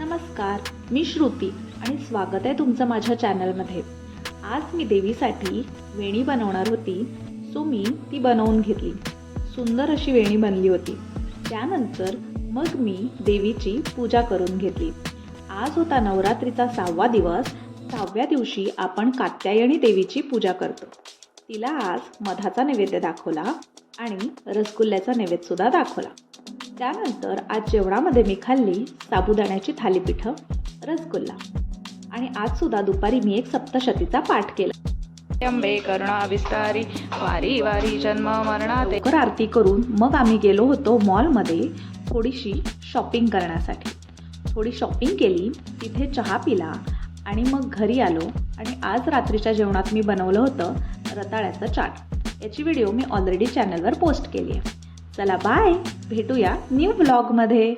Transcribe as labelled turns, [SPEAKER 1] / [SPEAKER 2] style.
[SPEAKER 1] नमस्कार, मी श्रुती आणि स्वागत आहे तुमचं माझ्या चॅनलमध्ये. आज मी देवीसाठी वेणी बनवणार होती, सो मी ती बनवून घेतली. सुंदर अशी वेणी बनली होती. त्यानंतर मग मी देवीची पूजा करून घेतली. आज होता नवरात्रीचा 6वा दिवस. 6व्या दिवशी आपण कात्यायनी देवीची पूजा करतो. तिला आज मधाचा नैवेद्य दाखवला आणि रसगुल्ल्याचा नैवेद्यसुद्धा दाखवला. त्यानंतर आज जेवणामध्ये मी खाल्ली साबुदाण्याची थालीपीठं, रसगुल्ला आणि आज सुद्धा दुपारी मी एक सप्तशतीचा पाठ केला.
[SPEAKER 2] अंबे करुणा विस्तारी वारी वारी जन्म मरणा
[SPEAKER 1] लवकर आरती करून मग आम्ही गेलो होतो मॉलमध्ये थोडीशी शॉपिंग करण्यासाठी. थोडी शॉपिंग केली, तिथे चहा पिला आणि मग घरी आलो. आणि आज रात्रीच्या जेवणात मी बनवलं होतं रताळ्याचं चाट. याची व्हिडिओ मी ऑलरेडी चॅनलवर पोस्ट केली आहे. चला बाय, भेटूया न्यू व्लॉगमध्ये.